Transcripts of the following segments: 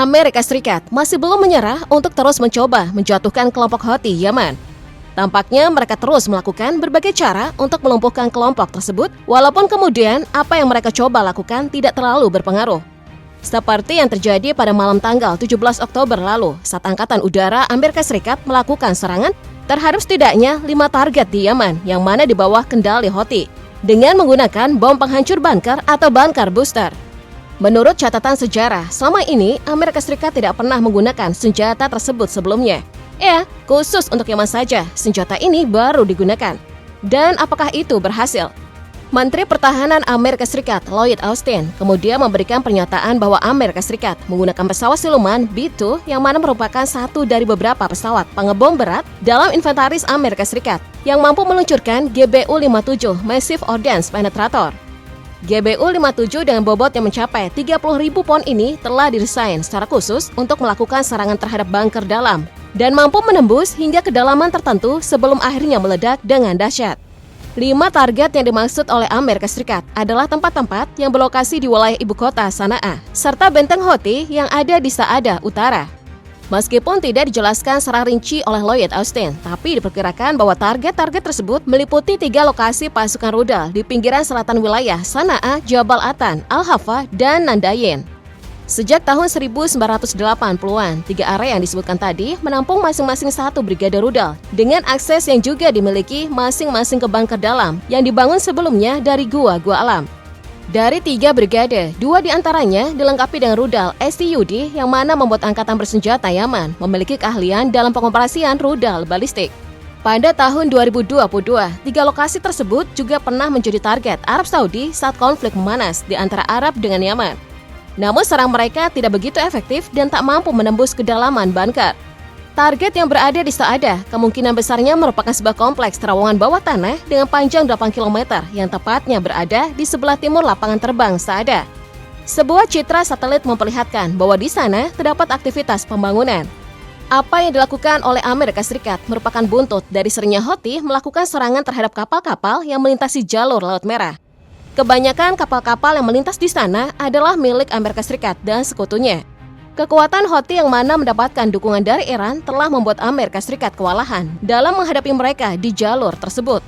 Amerika Serikat masih belum menyerah untuk terus mencoba menjatuhkan kelompok Houthi Yaman. Tampaknya mereka terus melakukan berbagai cara untuk melumpuhkan kelompok tersebut, walaupun kemudian apa yang mereka coba lakukan tidak terlalu berpengaruh. Seperti yang terjadi pada malam tanggal 17 Oktober lalu, saat Angkatan Udara Amerika Serikat melakukan serangan terhadap setidaknya 5 target di Yaman yang mana di bawah kendali Houthi, dengan menggunakan bom penghancur bunker atau bunker booster. Menurut catatan sejarah, selama ini Amerika Serikat tidak pernah menggunakan senjata tersebut sebelumnya. Ya, khusus untuk Yaman saja, senjata ini baru digunakan. Dan apakah itu berhasil? Menteri Pertahanan Amerika Serikat, Lloyd Austin, kemudian memberikan pernyataan bahwa Amerika Serikat menggunakan pesawat siluman B-2 yang mana merupakan satu dari beberapa pesawat pengebom berat dalam inventaris Amerika Serikat yang mampu meluncurkan GBU-57 Massive Ordnance Penetrator. GBU-57 dengan bobot yang mencapai 30.000 pon ini telah didesain secara khusus untuk melakukan serangan terhadap bunker dalam dan mampu menembus hingga kedalaman tertentu sebelum akhirnya meledak dengan dahsyat. 5 target yang dimaksud oleh Amerika Serikat adalah tempat-tempat yang berlokasi di wilayah ibu kota Sanaa, serta benteng Houthi yang ada di Saada Utara. Meskipun tidak dijelaskan secara rinci oleh Lloyd Austin, tapi diperkirakan bahwa target-target tersebut meliputi 3 lokasi pasukan rudal di pinggiran selatan wilayah Sanaa, Jabal Atan, Al-Hafa, dan Nandayin. Sejak tahun 1980-an, 3 area yang disebutkan tadi menampung masing-masing 1 brigade rudal dengan akses yang juga dimiliki masing-masing ke bunker dalam yang dibangun sebelumnya dari gua-gua alam. Dari 3 brigade, 2 diantaranya dilengkapi dengan rudal STUD yang mana membuat angkatan bersenjata Yaman memiliki keahlian dalam pengoperasian rudal balistik. Pada tahun 2022, 3 lokasi tersebut juga pernah menjadi target Arab Saudi saat konflik memanas di antara Arab dengan Yaman. Namun serang mereka tidak begitu efektif dan tak mampu menembus kedalaman bunker. Target yang berada di Saada kemungkinan besarnya merupakan sebuah kompleks terowongan bawah tanah dengan panjang 8 km yang tepatnya berada di sebelah timur lapangan terbang Saada. Sebuah citra satelit memperlihatkan bahwa di sana terdapat aktivitas pembangunan. Apa yang dilakukan oleh Amerika Serikat merupakan buntut dari seringnya Houthi melakukan serangan terhadap kapal-kapal yang melintasi jalur Laut Merah. Kebanyakan kapal-kapal yang melintas di sana adalah milik Amerika Serikat dan sekutunya. Kekuatan Houthi yang mana mendapatkan dukungan dari Iran telah membuat Amerika Serikat kewalahan dalam menghadapi mereka di jalur tersebut.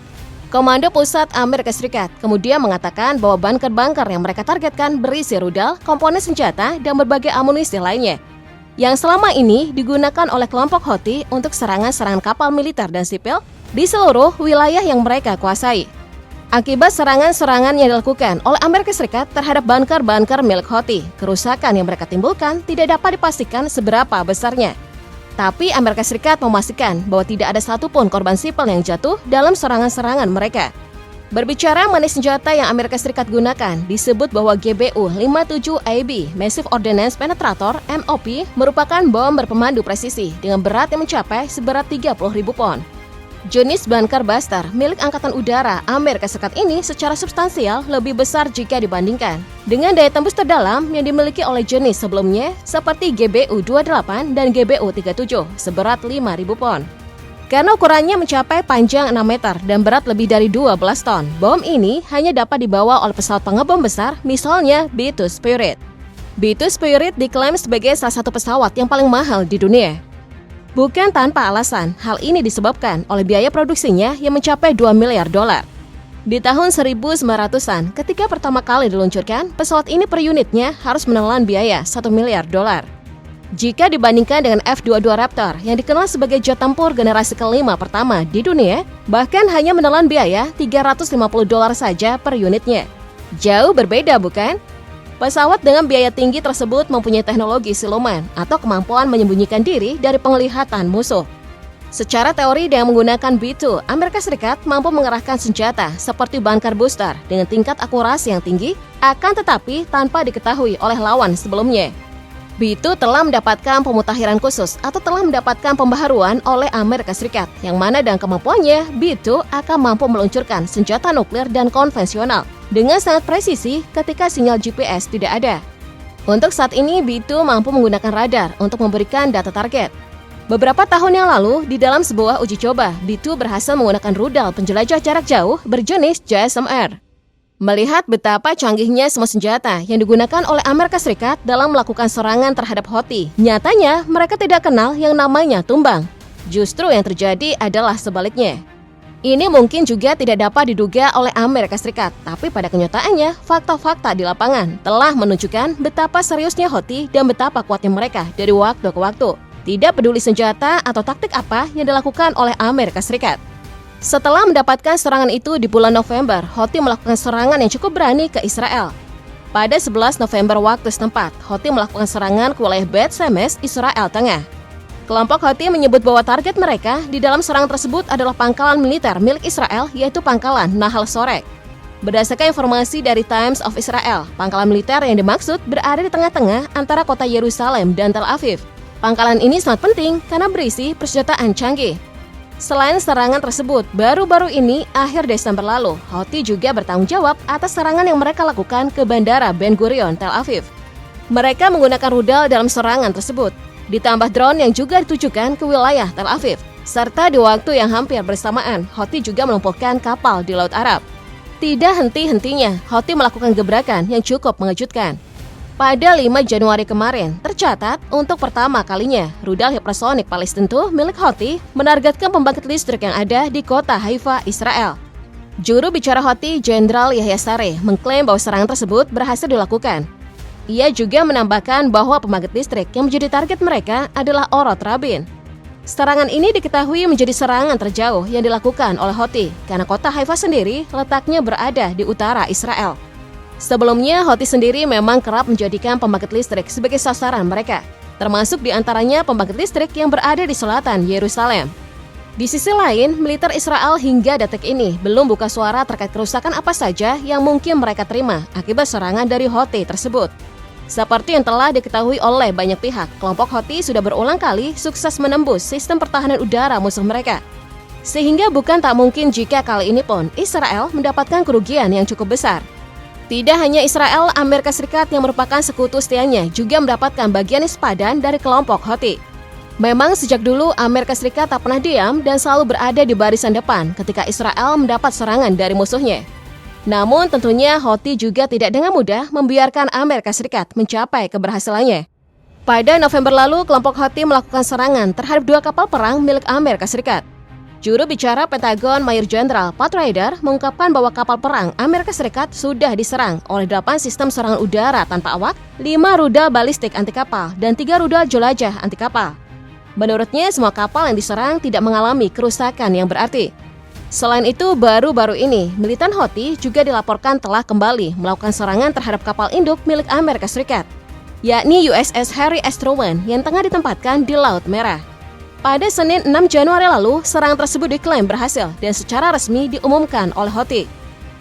Komando Pusat Amerika Serikat kemudian mengatakan bahwa bunker-bunker yang mereka targetkan berisi rudal, komponen senjata, dan berbagai amunisi lainnya, yang selama ini digunakan oleh kelompok Houthi untuk serangan-serangan kapal militer dan sipil di seluruh wilayah yang mereka kuasai. Akibat serangan-serangan yang dilakukan oleh Amerika Serikat terhadap bunker-bunker milik Houthi, kerusakan yang mereka timbulkan tidak dapat dipastikan seberapa besarnya. Tapi Amerika Serikat memastikan bahwa tidak ada satupun korban sipil yang jatuh dalam serangan-serangan mereka. Berbicara mengenai senjata yang Amerika Serikat gunakan, disebut bahwa GBU-57AB Massive Ordnance Penetrator MOP merupakan bom berpemandu presisi dengan berat yang mencapai seberat 30.000 pon. Jenis bunker buster milik Angkatan Udara Amerika Serikat ini secara substansial lebih besar jika dibandingkan dengan daya tembus terdalam yang dimiliki oleh jenis sebelumnya seperti GBU-28 dan GBU-37 seberat 5.000 pon. Karena ukurannya mencapai panjang 6 meter dan berat lebih dari 12 ton, bom ini hanya dapat dibawa oleh pesawat pengebom besar, misalnya B-2 Spirit. B-2 Spirit diklaim sebagai salah satu pesawat yang paling mahal di dunia. Bukan tanpa alasan, hal ini disebabkan oleh biaya produksinya yang mencapai 2 miliar dolar. Di tahun 1900-an, ketika pertama kali diluncurkan, pesawat ini per unitnya harus menelan biaya 1 miliar dolar. Jika dibandingkan dengan F-22 Raptor yang dikenal sebagai jet tempur generasi kelima pertama di dunia, bahkan hanya menelan biaya 350 dolar saja per unitnya. Jauh berbeda, bukan? Pesawat dengan biaya tinggi tersebut mempunyai teknologi siluman atau kemampuan menyembunyikan diri dari penglihatan musuh. Secara teori dengan menggunakan B-2, Amerika Serikat mampu mengerahkan senjata seperti bunker booster dengan tingkat akurasi yang tinggi, akan tetapi tanpa diketahui oleh lawan sebelumnya. B-2 telah mendapatkan pemutakhiran khusus atau telah mendapatkan pembaharuan oleh Amerika Serikat, yang mana dengan kemampuannya, B-2 akan mampu meluncurkan senjata nuklir dan konvensional dengan sangat presisi ketika sinyal GPS tidak ada. Untuk saat ini, B-2 mampu menggunakan radar untuk memberikan data target. Beberapa tahun yang lalu, di dalam sebuah uji coba, B-2 berhasil menggunakan rudal penjelajah jarak jauh berjenis JSMR. Melihat betapa canggihnya semua senjata yang digunakan oleh Amerika Serikat dalam melakukan serangan terhadap Houthi, nyatanya mereka tidak kenal yang namanya tumbang. Justru yang terjadi adalah sebaliknya. Ini mungkin juga tidak dapat diduga oleh Amerika Serikat, tapi pada kenyataannya, fakta-fakta di lapangan telah menunjukkan betapa seriusnya Houthi dan betapa kuatnya mereka dari waktu ke waktu. Tidak peduli senjata atau taktik apa yang dilakukan oleh Amerika Serikat. Setelah mendapatkan serangan itu di bulan November, Houthi melakukan serangan yang cukup berani ke Israel. Pada 11 November waktu setempat, Houthi melakukan serangan ke wilayah Bet Shemesh, Israel Tengah. Kelompok Houthi menyebut bahwa target mereka di dalam serangan tersebut adalah pangkalan militer milik Israel, yaitu pangkalan Nahal Sorek. Berdasarkan informasi dari Times of Israel, pangkalan militer yang dimaksud berada di tengah-tengah antara kota Yerusalem dan Tel Aviv. Pangkalan ini sangat penting karena berisi persenjataan canggih. Selain serangan tersebut, baru-baru ini, akhir Desember lalu, Houthi juga bertanggung jawab atas serangan yang mereka lakukan ke Bandara Ben Gurion, Tel Aviv. Mereka menggunakan rudal dalam serangan tersebut, ditambah drone yang juga ditujukan ke wilayah Tel Aviv. Serta di waktu yang hampir bersamaan, Houthi juga melumpuhkan kapal di Laut Arab. Tidak henti-hentinya, Houthi melakukan gebrakan yang cukup mengejutkan. Pada 5 Januari kemarin, tercatat untuk pertama kalinya, rudal hipersonik Palestina milik Houthi menargetkan pembangkit listrik yang ada di kota Haifa, Israel. Juru bicara Houthi, Jenderal Yahya Saree, mengklaim bahwa serangan tersebut berhasil dilakukan. Ia juga menambahkan bahwa pembangkit listrik yang menjadi target mereka adalah Orot Rabin. Serangan ini diketahui menjadi serangan terjauh yang dilakukan oleh Houthi, karena kota Haifa sendiri letaknya berada di utara Israel. Sebelumnya, Houthi sendiri memang kerap menjadikan pembangkit listrik sebagai sasaran mereka, termasuk diantaranya pembangkit listrik yang berada di selatan Yerusalem. Di sisi lain, militer Israel hingga detik ini belum buka suara terkait kerusakan apa saja yang mungkin mereka terima akibat serangan dari Houthi tersebut. Seperti yang telah diketahui oleh banyak pihak, kelompok Houthi sudah berulang kali sukses menembus sistem pertahanan udara musuh mereka. Sehingga bukan tak mungkin jika kali ini pun Israel mendapatkan kerugian yang cukup besar. Tidak hanya Israel, Amerika Serikat yang merupakan sekutu setianya juga mendapatkan bagian sepadan dari kelompok Houthi. Memang sejak dulu Amerika Serikat tak pernah diam dan selalu berada di barisan depan ketika Israel mendapat serangan dari musuhnya. Namun tentunya Houthi juga tidak dengan mudah membiarkan Amerika Serikat mencapai keberhasilannya. Pada November lalu, kelompok Houthi melakukan serangan terhadap 2 kapal perang milik Amerika Serikat. Juru bicara Pentagon Mayor Jenderal Pat Ryder mengungkapkan bahwa kapal perang Amerika Serikat sudah diserang oleh 8 sistem serangan udara tanpa awak, 5 rudal balistik anti kapal, dan 3 rudal jelajah anti kapal. Menurutnya, semua kapal yang diserang tidak mengalami kerusakan yang berarti. Selain itu, baru-baru ini, militan Houthi juga dilaporkan telah kembali melakukan serangan terhadap kapal induk milik Amerika Serikat, yakni USS Harry S. Truman yang tengah ditempatkan di Laut Merah. Pada Senin 6 Januari lalu, serangan tersebut diklaim berhasil dan secara resmi diumumkan oleh Houthi.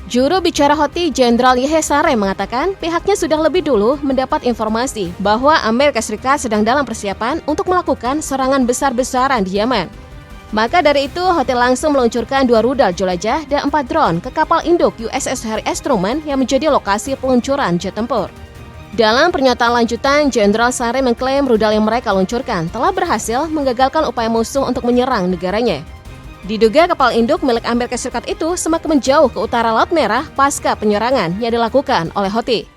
Juru bicara Houthi, Jenderal Yahya Saree mengatakan pihaknya sudah lebih dulu mendapat informasi bahwa Amerika Serikat sedang dalam persiapan untuk melakukan serangan besar-besaran di Yaman. Maka dari itu, Houthi langsung meluncurkan 2 rudal jelajah dan 4 drone ke kapal induk USS Harry S. Truman yang menjadi lokasi peluncuran jet tempur. Dalam pernyataan lanjutan, Jenderal Saree mengklaim rudal yang mereka luncurkan telah berhasil menggagalkan upaya musuh untuk menyerang negaranya. Diduga kapal induk milik Amerika Serikat itu semakin menjauh ke utara Laut Merah pasca penyerangan yang dilakukan oleh Houthi.